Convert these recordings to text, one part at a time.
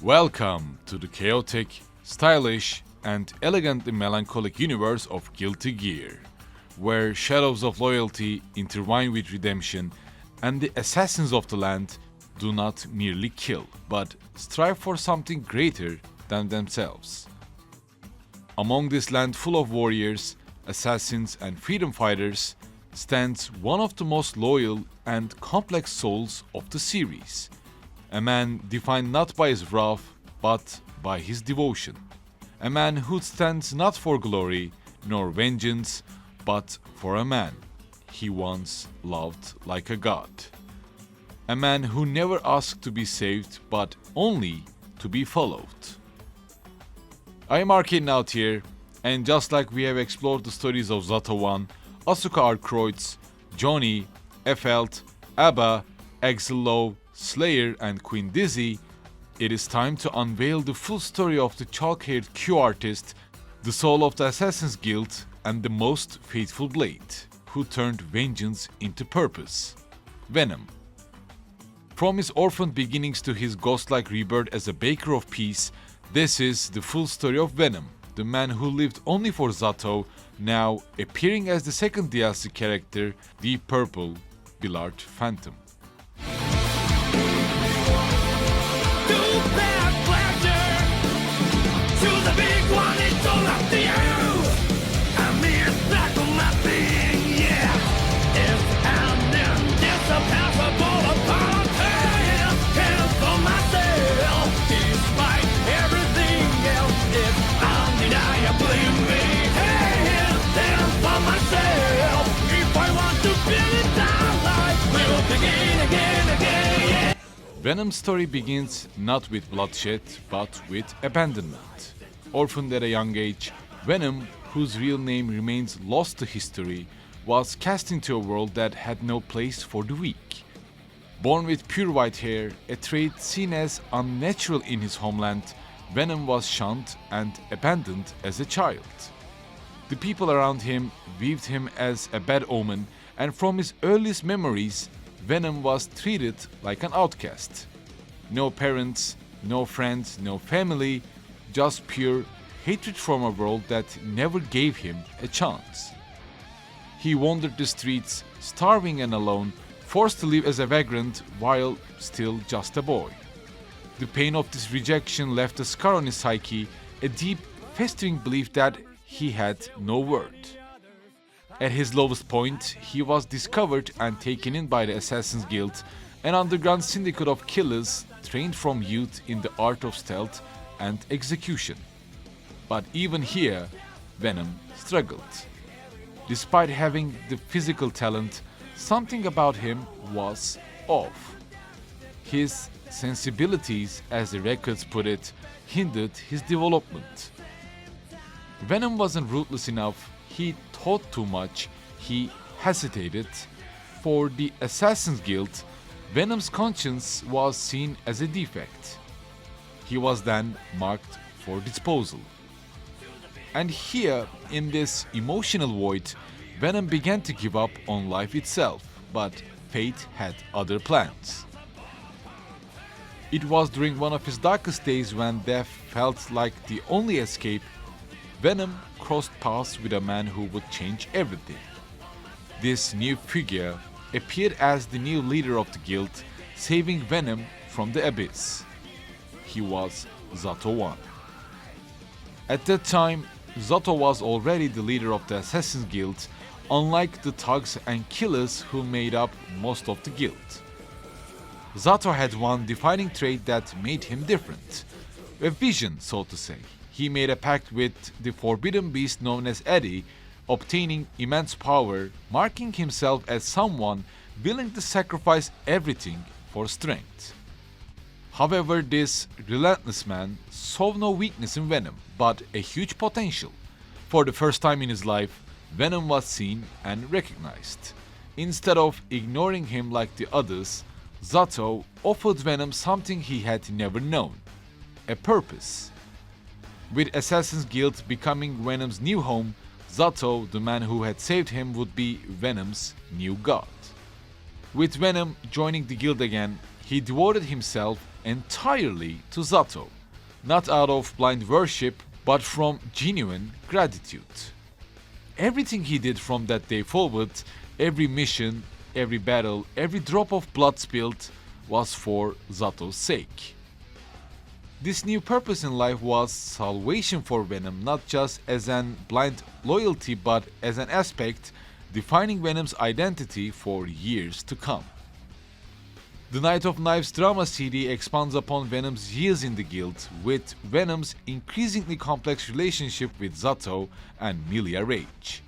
Welcome to the chaotic, stylish, and elegantly melancholic universe of Guilty Gear, where shadows of loyalty intertwine with redemption, and the assassins of the land do not merely kill, but strive for something greater than themselves. Among this land full of warriors, assassins, and freedom fighters stands one of the most loyal and complex souls of the series. A man defined not by his wrath, but by his devotion. A man who stands not for glory nor vengeance, but for a man he once loved like a god. A man who never asked to be saved, but only to be followed. I am Arcadenaut here, and just like we have explored the stories of Zato-ONE, Asuka Arcroids, Johnny, Effelt, Abba, Exilo, Slayer, and Queen Dizzy, it is time to unveil the full story of the chalk-haired Q artist, the soul of the Assassin's Guild, and the most faithful blade, who turned vengeance into purpose. Venom. From his orphaned beginnings to his ghost-like rebirth as a baker of peace, this is the full story of Venom, the man who lived only for Zato, now appearing as the second DLC character, the purple Billiard Phantom. Venom's story begins not with bloodshed, but with abandonment. Orphaned at a young age, Venom, whose real name remains lost to history, was cast into a world that had no place for the weak. Born with pure white hair, a trait seen as unnatural in his homeland, Venom was shunned and abandoned as a child. The people around him viewed him as a bad omen, and from his earliest memories, Venom was treated like an outcast. No parents, no friends, no family, just pure hatred from a world that never gave him a chance. He wandered the streets, starving and alone, forced to live as a vagrant while still just a boy. The pain of this rejection left a scar on his psyche, a deep, festering belief that he had no worth. At his lowest point, he was discovered and taken in by the Assassin's Guild, an underground syndicate of killers trained from youth in the art of stealth and execution. But even here, Venom struggled. Despite having the physical talent, something about him was off. His sensibilities, as the records put it, hindered his development. Venom wasn't ruthless enough. He thought too much, he hesitated. For the Assassin's Guild, Venom's conscience was seen as a defect. He was then marked for disposal. And here, in this emotional void, Venom began to give up on life itself, but fate had other plans. It was during one of his darkest days when death felt like the only escape, Venom crossed paths with a man who would change everything. This new figure appeared as the new leader of the guild, saving Venom from the abyss. He was Zato-ONE. At that time, Zato was already the leader of the Assassin's Guild, unlike the thugs and killers who made up most of the guild. Zato had one defining trait that made him different, a vision, so to say. He made a pact with the forbidden beast known as Eddie, obtaining immense power, marking himself as someone willing to sacrifice everything for strength. However, this relentless man saw no weakness in Venom, but a huge potential. For the first time in his life, Venom was seen and recognized. Instead of ignoring him like the others, Zato offered Venom something he had never known: a purpose. With Assassin's Guild becoming Venom's new home, Zato, the man who had saved him, would be Venom's new god. With Venom joining the guild again, he devoted himself entirely to Zato, not out of blind worship, but from genuine gratitude. Everything he did from that day forward, every mission, every battle, every drop of blood spilled, was for Zato's sake. This new purpose in life was salvation for Venom, not just as an blind loyalty but as an aspect defining Venom's identity for years to come. The Night of Knives drama CD expands upon Venom's years in the guild, with Venom's increasingly complex relationship with Zato and Milia Rage.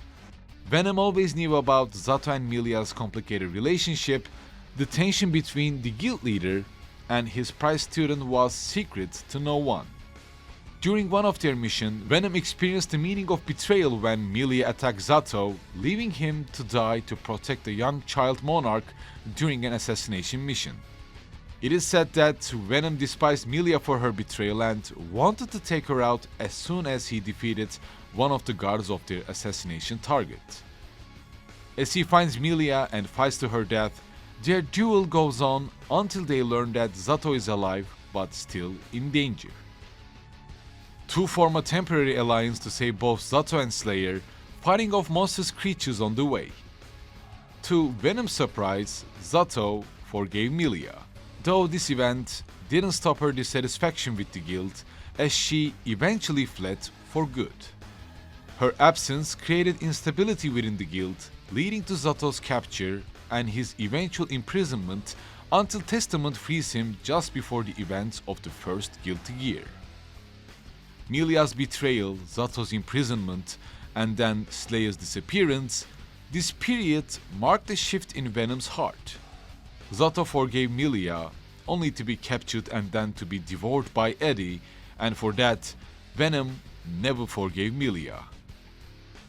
Venom always knew about Zato and Milia's complicated relationship. The tension between the guild leader and his prize student was secret to no one. During one of their missions, Venom experienced the meaning of betrayal when Milia attacked Zato, leaving him to die to protect a young child monarch during an assassination mission. It is said that Venom despised Milia for her betrayal and wanted to take her out as soon as he defeated one of the guards of their assassination target. As he finds Milia and fights to her death, their duel goes on until they learn that Zato is alive but still in danger. Two form a temporary alliance to save both Zato and Slayer, fighting off monstrous creatures on the way. To Venom's surprise, Zato forgave Milia, though this event didn't stop her dissatisfaction with the guild, as she eventually fled for good. Her absence created instability within the guild, leading to Zato's capture and his eventual imprisonment until Testament frees him just before the events of the first guilty year. Milia's betrayal, Zato's imprisonment, and then Slayer's disappearance, this period marked a shift in Venom's heart. Zato forgave Milia, only to be captured and then to be devoured by Eddie, and for that, Venom never forgave Milia.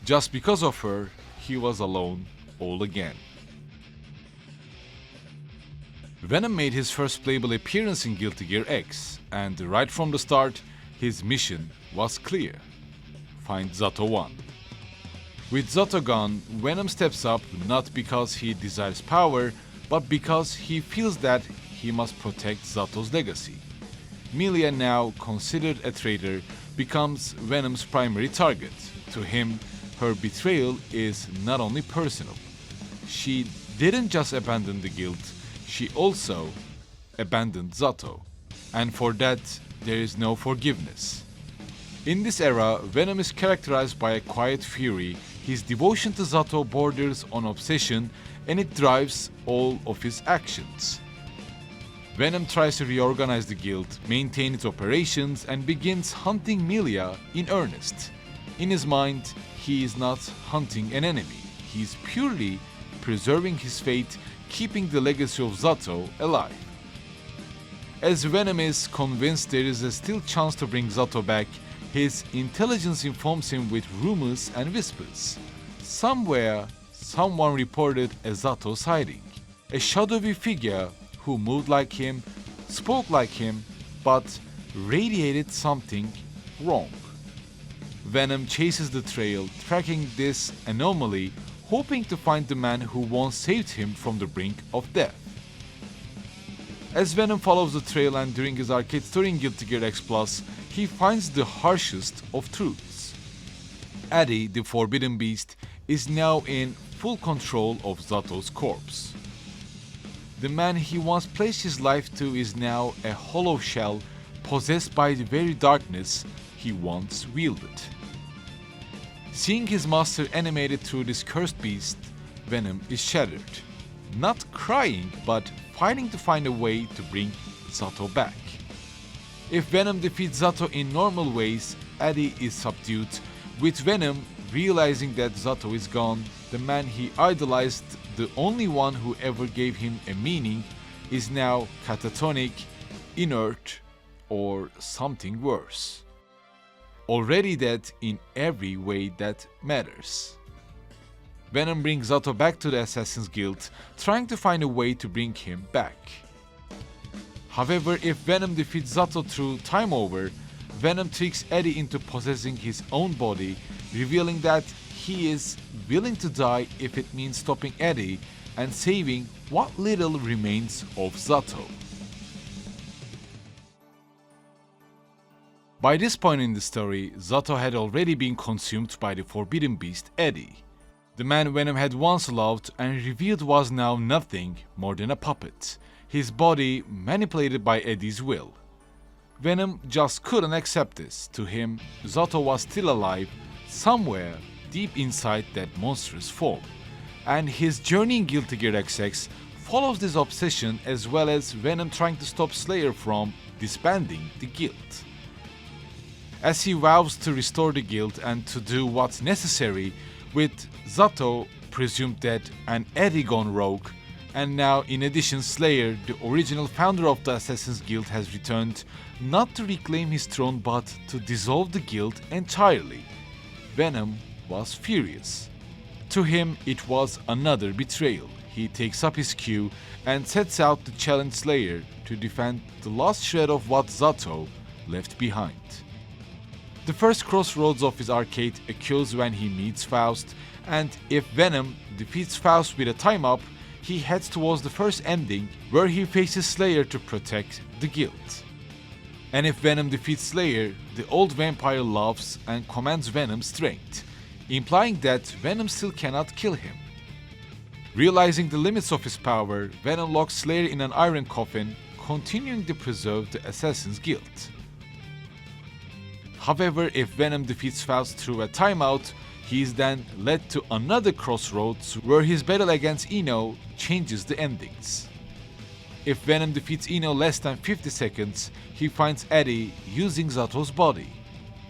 Just because of her, he was alone all again. Venom made his first playable appearance in Guilty Gear X, and right from the start, his mission was clear: find Zato-ONE. With Zato gone, Venom steps up not because he desires power, but because he feels that he must protect Zato's legacy. Milia, now considered a traitor, becomes Venom's primary target. To him, her betrayal is not only personal. She didn't just abandon the guild, she also abandoned Zato. And for that, there is no forgiveness. In this era, Venom is characterized by a quiet fury. His devotion to Zato borders on obsession, and it drives all of his actions. Venom tries to reorganize the guild, maintain its operations, and begins hunting Milia in earnest. In his mind, he is not hunting an enemy. He is purely preserving his fate, keeping the legacy of Zato alive. As Venom is convinced there is a still chance to bring Zato back, his intelligence informs him with rumors and whispers. Somewhere, someone reported a Zato sighting. A shadowy figure who moved like him, spoke like him, but radiated something wrong. Venom chases the trail, tracking this anomaly, hoping to find the man who once saved him from the brink of death. As Venom follows the trail and during his arcade story in Guilty Gear X+, he finds the harshest of truths. Eddie, the Forbidden Beast, is now in full control of Zato's corpse. The man he once pledged his life to is now a hollow shell possessed by the very darkness he once wielded. Seeing his master animated through this cursed beast, Venom is shattered. Not crying, but fighting to find a way to bring Zato back. If Venom defeats Zato in normal ways, Eddie is subdued, with Venom realizing that Zato is gone. The man he idolized, the only one who ever gave him a meaning, is now catatonic, inert, or something worse. Already dead in every way that matters. Venom brings Zato back to the Assassin's Guild, trying to find a way to bring him back. However, if Venom defeats Zato through Time Over, Venom tricks Eddie into possessing his own body, revealing that he is willing to die if it means stopping Eddie and saving what little remains of Zato. By this point in the story, Zato had already been consumed by the forbidden beast Eddie. The man Venom had once loved and revealed was now nothing more than a puppet, his body manipulated by Eddie's will. Venom just couldn't accept this. To him, Zato was still alive, somewhere deep inside that monstrous form. And his journey in Guilty Gear XX follows this obsession, as well as Venom trying to stop Slayer from disbanding the guild. As he vows to restore the guild and to do what's necessary, with Zato presumed dead and Eddie gone rogue, and now in addition Slayer, the original founder of the Assassin's Guild, has returned not to reclaim his throne but to dissolve the guild entirely. Venom was furious. To him it was another betrayal. He takes up his cue and sets out to challenge Slayer to defend the last shred of what Zato left behind. The first crossroads of his arcade occurs when he meets Faust, and if Venom defeats Faust with a time-up, he heads towards the first ending where he faces Slayer to protect the guild. And if Venom defeats Slayer, the old vampire laughs and commands Venom's strength, implying that Venom still cannot kill him. Realizing the limits of his power, Venom locks Slayer in an iron coffin, continuing to preserve the Assassin's Guild. However, if Venom defeats Faust through a timeout, he is then led to another crossroads where his battle against Eno changes the endings. If Venom defeats Eno less than 50 seconds, he finds Eddie using Zato's body.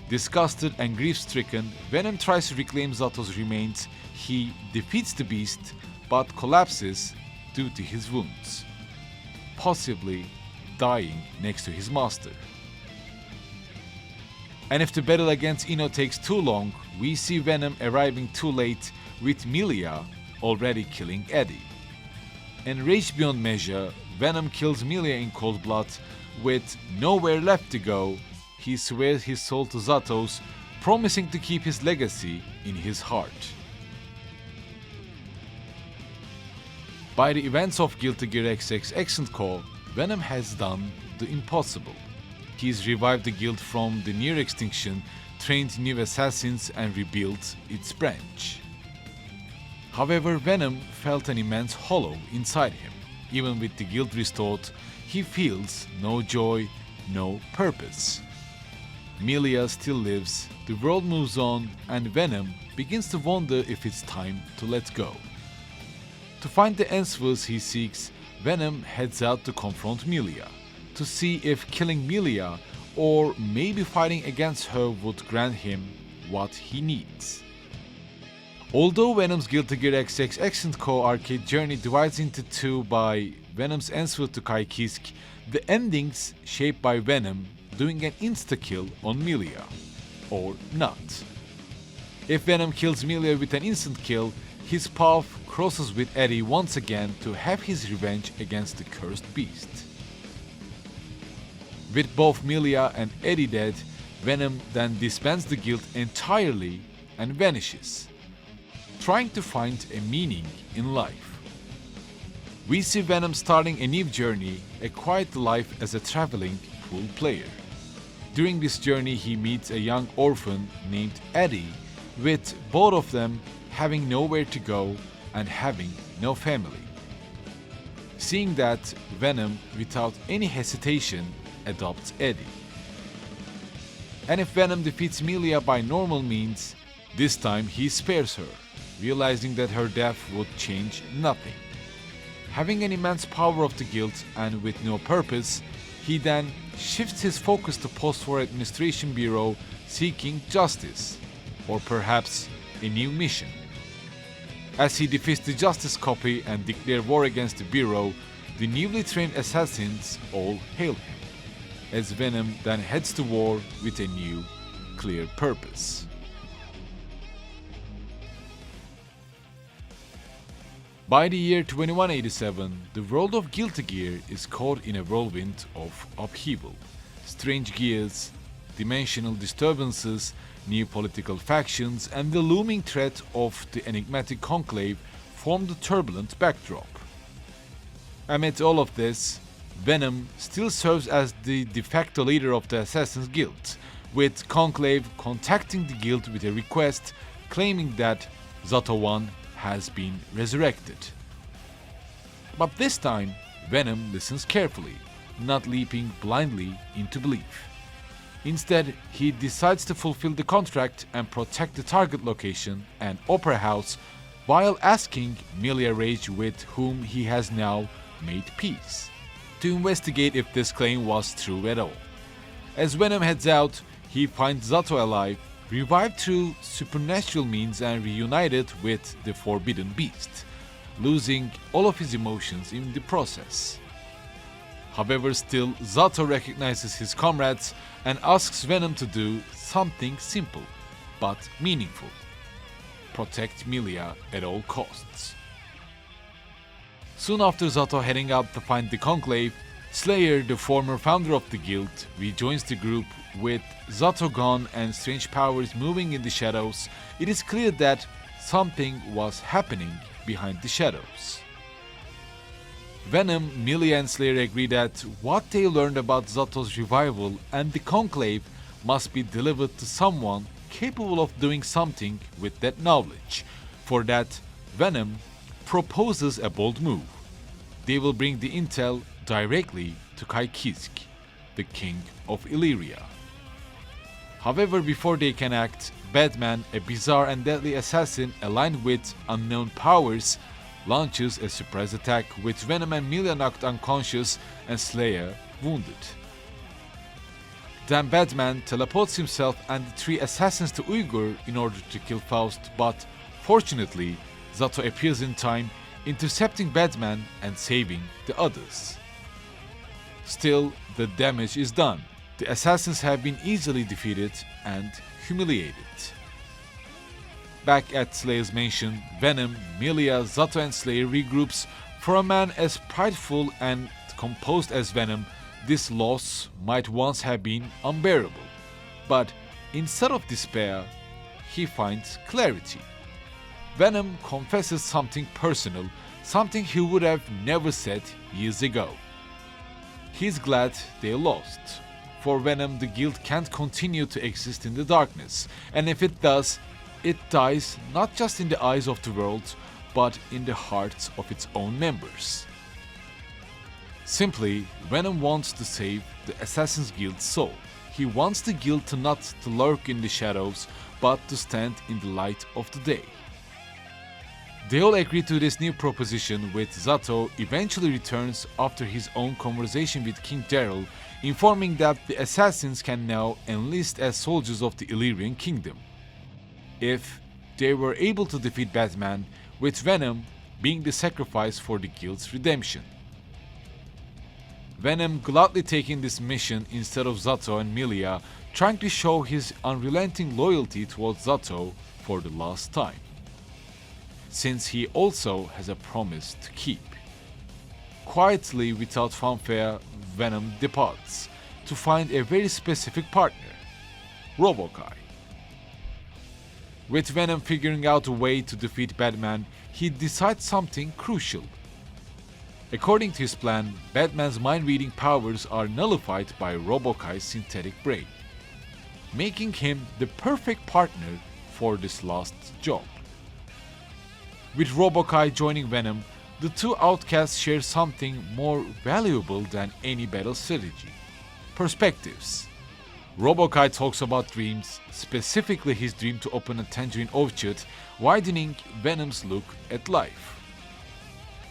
Disgusted and grief-stricken, Venom tries to reclaim Zato's remains. He defeats the beast, but collapses due to his wounds, possibly dying next to his master. And if the battle against Eno takes too long, we see Venom arriving too late, with Milia already killing Eddie. Enraged beyond measure, Venom kills Milia in cold blood. With nowhere left to go, he swears his soul to Zato's, promising to keep his legacy in his heart. By the events of Guilty Gear XX Xrd Co, Venom has done the impossible. He's revived the guild from the near extinction, trained new assassins and rebuilt its branch. However, Venom felt an immense hollow inside him. Even with the guild restored, he feels no joy, no purpose. Milia still lives, the world moves on, and Venom begins to wonder if it's time to let go. To find the answers he seeks, Venom heads out to confront Milia, to see if killing Milia or maybe fighting against her would grant him what he needs. Although Venom's Guilty Gear XX Xrd Co arcade journey divides into two by Venom's answer to Kai Kisk, the endings shaped by Venom doing an insta-kill on Milia, or not. If Venom kills Milia with an instant kill, his path crosses with Eddie once again to have his revenge against the cursed beast. With both Milia and Eddie dead, Venom then disbands the guild entirely and vanishes, trying to find a meaning in life. We see Venom starting a new journey, a quiet life as a traveling pool player. During this journey he meets a young orphan named Eddie, with both of them having nowhere to go and having no family. Seeing that, Venom, without any hesitation, adopts Eddie. And if Venom defeats Milia by normal means, this time he spares her, realizing that her death would change nothing. Having an immense power of the guild and with no purpose, he then shifts his focus to post-war administration bureau, seeking justice, or perhaps a new mission. As he defeats the Justice Copy and declares war against the bureau, the newly trained assassins all hail him, as Venom then heads to war with a new, clear purpose. By the year 2187, the world of Guilty Gear is caught in a whirlwind of upheaval. Strange gears, dimensional disturbances, new political factions, and the looming threat of the enigmatic conclave form the turbulent backdrop. Amid all of this, Venom still serves as the de facto leader of the Assassin's Guild, with Conclave contacting the guild with a request claiming that Zato-ONE has been resurrected. But this time, Venom listens carefully, not leaping blindly into belief. Instead, he decides to fulfill the contract and protect the target location, an opera house, while asking Milia Rage, with whom he has now made peace, to investigate if this claim was true at all. As Venom heads out, he finds Zato alive, revived through supernatural means and reunited with the Forbidden Beast, losing all of his emotions in the process. However, still, Zato recognizes his comrades and asks Venom to do something simple but meaningful: protect Milia at all costs. Soon after Zato heading out to find the Conclave, Slayer, the former founder of the guild, rejoins the group. With Zato gone and strange powers moving in the shadows, it is clear that something was happening behind the shadows. Venom, Milia and Slayer agree that what they learned about Zato's revival and the Conclave must be delivered to someone capable of doing something with that knowledge. For that, Venom proposes a bold move. They will bring the intel directly to Kisk, the king of Illyria. However, before they can act, Batman, a bizarre and deadly assassin aligned with unknown powers, launches a surprise attack with Venom and Milia knocked unconscious and Slayer wounded. Then Batman teleports himself and the three assassins to Uyghur in order to kill Faust, but fortunately Zato appears in time, intercepting Batman and saving the others. Still, the damage is done. The assassins have been easily defeated and humiliated. Back at Slayer's mansion, Venom, Milia, Zato and Slayer regroups. For a man as prideful and composed as Venom, this loss might once have been unbearable. But instead of despair, he finds clarity. Venom confesses something personal, something he would have never said years ago. He's glad they lost. For Venom, the guild can't continue to exist in the darkness, and if it does, it dies not just in the eyes of the world, but in the hearts of its own members. Simply, Venom wants to save the Assassin's Guild's soul. He wants the guild to not to lurk in the shadows, but to stand in the light of the day. They all agree to this new proposition, with Zato eventually returns after his own conversation with King Daryl, informing that the assassins can now enlist as soldiers of the Illyrian kingdom, if they were able to defeat Batman, with Venom being the sacrifice for the guild's redemption. Venom gladly taking this mission instead of Zato and Milia, trying to show his unrelenting loyalty towards Zato for the last time, since he also has a promise to keep. Quietly, without fanfare, Venom departs to find a very specific partner, Robokai. With Venom figuring out a way to defeat Batman, he decides something crucial. According to his plan, Batman's mind-reading powers are nullified by Robokai's synthetic brain, making him the perfect partner for this last job. With Robokai joining Venom, the two outcasts share something more valuable than any battle strategy: perspectives. Robokai talks about dreams, specifically his dream to open a tangerine orchard, widening Venom's look at life.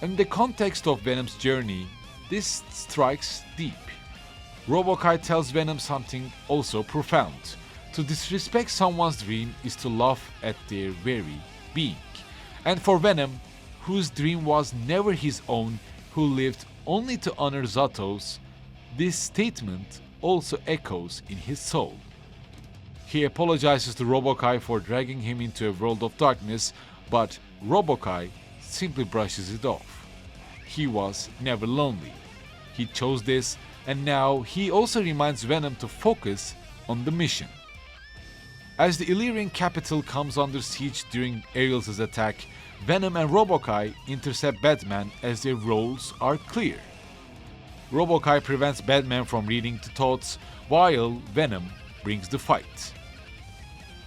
In the context of Venom's journey, this strikes deep. Robokai tells Venom something also profound: to disrespect someone's dream is to laugh at their very being. And for Venom, whose dream was never his own, who lived only to honor Zato's, this statement also echoes in his soul. He apologizes to Robokai for dragging him into a world of darkness, but Robokai simply brushes it off. He was never lonely. He chose this, and now he also reminds Venom to focus on the mission. As the Illyrian capital comes under siege during Aerial's attack, Venom and Robokai intercept Batman as their roles are clear. Robokai prevents Batman from reading the thoughts, while Venom brings the fight.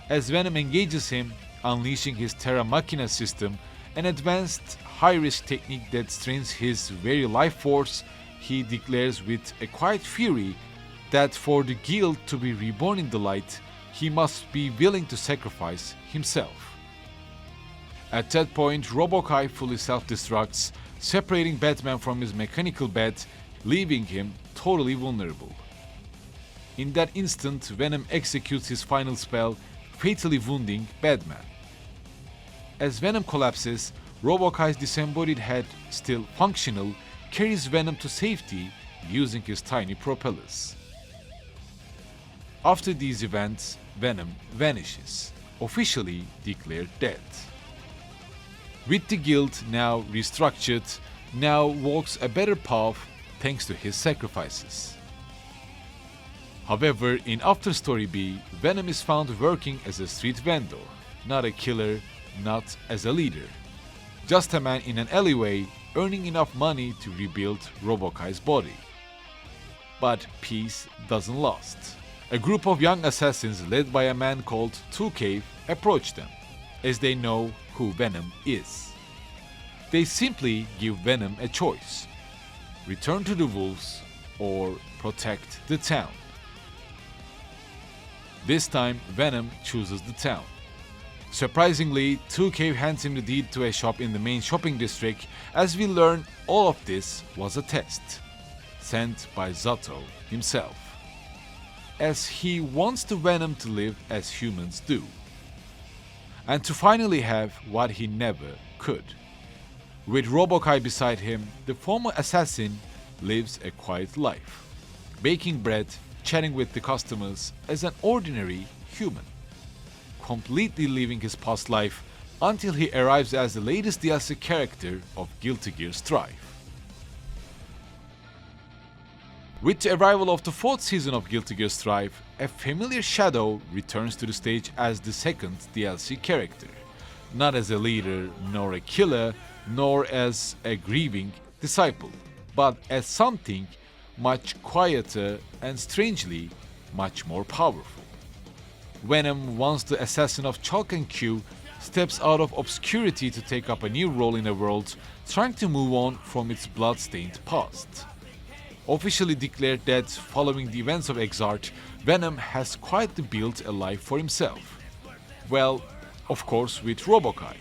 As Venom engages him, unleashing his Terra Machina system, an advanced high-risk technique that strains his very life force, he declares with a quiet fury that for the guild to be reborn in the light, he must be willing to sacrifice himself. At that point, Robokai fully self-destructs, separating Batman from his mechanical bed, leaving him totally vulnerable. In that instant, Venom executes his final spell, fatally wounding Batman. As Venom collapses, Robokai's disembodied head, still functional, carries Venom to safety using his tiny propellers. After these events, Venom vanishes, officially declared dead. With the guild now restructured, now walks a better path thanks to his sacrifices. However, in After Story B, Venom is found working as a street vendor, not a killer, not as a leader. Just a man in an alleyway earning enough money to rebuild Robokai's body. But peace doesn't last. A group of young assassins led by a man called Two Cave approach them, as they know who Venom is. They simply give Venom a choice: return to the wolves or protect the town. This time, Venom chooses the town. Surprisingly, Two Cave hands him the deed to a shop in the main shopping district, as we learn all of this was a test, sent by Zato himself, as he wants the Venom to live as humans do, and to finally have what he never could. With Robokai beside him, the former assassin lives a quiet life, baking bread, chatting with the customers as an ordinary human, completely leaving his past life until he arrives as the latest DLC character of Guilty Gear Strive. With the arrival of the 4th season of Guilty Gear Strive, a familiar Shadow returns to the stage as the second DLC character, not as a leader, nor a killer, nor as a grieving disciple, but as something much quieter and strangely much more powerful. Venom, once the assassin of Chalk and Q, steps out of obscurity to take up a new role in a world trying to move on from its blood-stained past. Officially declared dead following the events of Xrd, Venom has quietly built a life for himself. Well, of course with Robokai.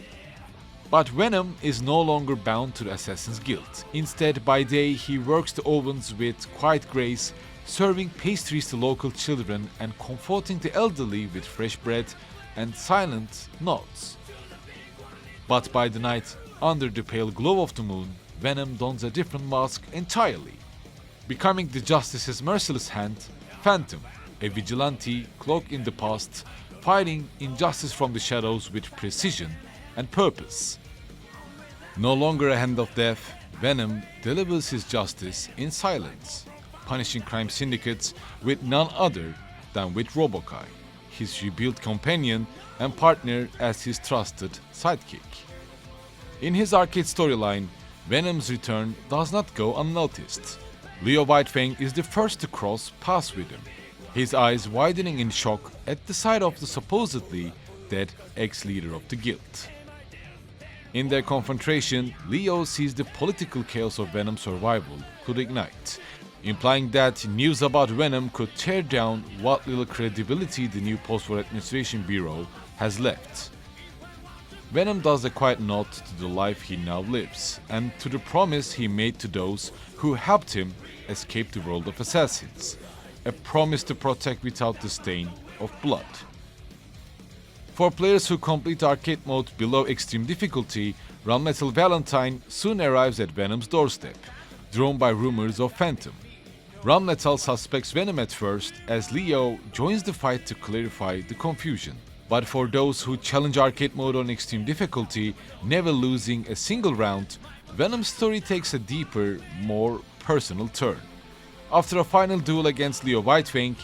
But Venom is no longer bound to the Assassin's Guild. Instead, by day he works the ovens with quiet grace, serving pastries to local children and comforting the elderly with fresh bread and silent nods. But by the night, under the pale glow of the moon, Venom dons a different mask entirely, becoming the Justice's merciless hand, Phantom, a vigilante cloaked in the past, fighting injustice from the shadows with precision and purpose. No longer a hand of death, Venom delivers his justice in silence, punishing crime syndicates with none other than with Robokai, his rebuilt companion and partner as his trusted sidekick. In his arcade storyline, Venom's return does not go unnoticed. Leo Whitefang is the first to cross paths with him, his eyes widening in shock at the sight of the supposedly dead ex-leader of the guild. In their confrontation, Leo sees the political chaos of Venom's survival could ignite, implying that news about Venom could tear down what little credibility the new post-war administration bureau has left. Venom does a quiet nod to the life he now lives, and to the promise he made to those who helped him escape the world of assassins, a promise to protect without the stain of blood. For players who complete arcade mode below extreme difficulty, Runmetal Valentine soon arrives at Venom's doorstep, drawn by rumors of Phantom. Runmetal suspects Venom at first, as Leo joins the fight to clarify the confusion. But for those who challenge arcade mode on extreme difficulty, never losing a single round, Venom's story takes a deeper, more personal turn. After a final duel against Leo Whitefang,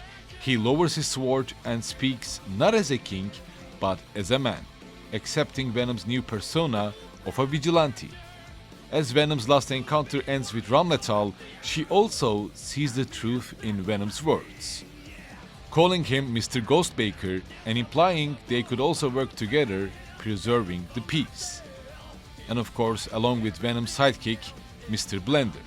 he lowers his sword and speaks not as a king, but as a man, accepting Venom's new persona of a vigilante. As Venom's last encounter ends with Runmetal, she also sees the truth in Venom's words. calling him Mr. Ghostbaker and implying they could also work together, preserving the peace. And of course, along with Venom's sidekick, Mr. Blender.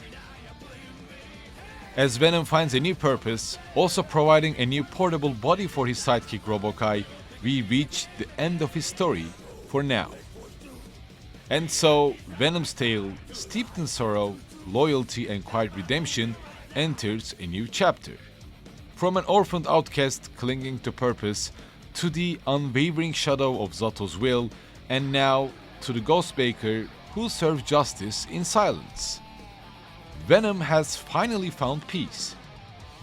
As Venom finds a new purpose, also providing a new portable body for his sidekick Robokai, we reach the end of his story for now. And so, Venom's tale, steeped in sorrow, loyalty and quiet redemption, enters a new chapter. From an orphaned outcast clinging to purpose, to the unwavering shadow of Zato's will, and now to the Ghostbaker who serves justice in silence. Venom has finally found peace,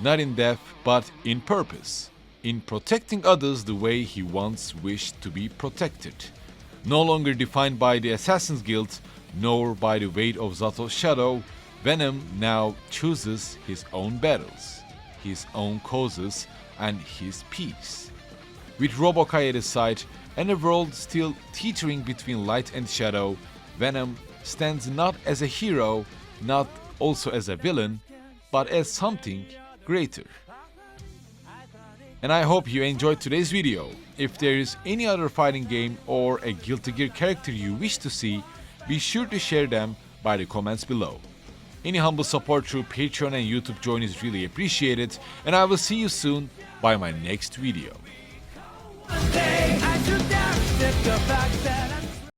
not in death but in purpose, in protecting others the way he once wished to be protected. No longer defined by the Assassin's Guild, nor by the weight of Zato's shadow, Venom now chooses his own battles, his own causes, and his peace. With Robokai at his side, and a world still teetering between light and shadow, Venom stands not as a hero, not also as a villain, but as something greater. And I hope you enjoyed today's video. If there is any other fighting game or a Guilty Gear character you wish to see, be sure to share them by the comments below. Any humble support through Patreon and YouTube join is really appreciated, and I will see you soon by my next video.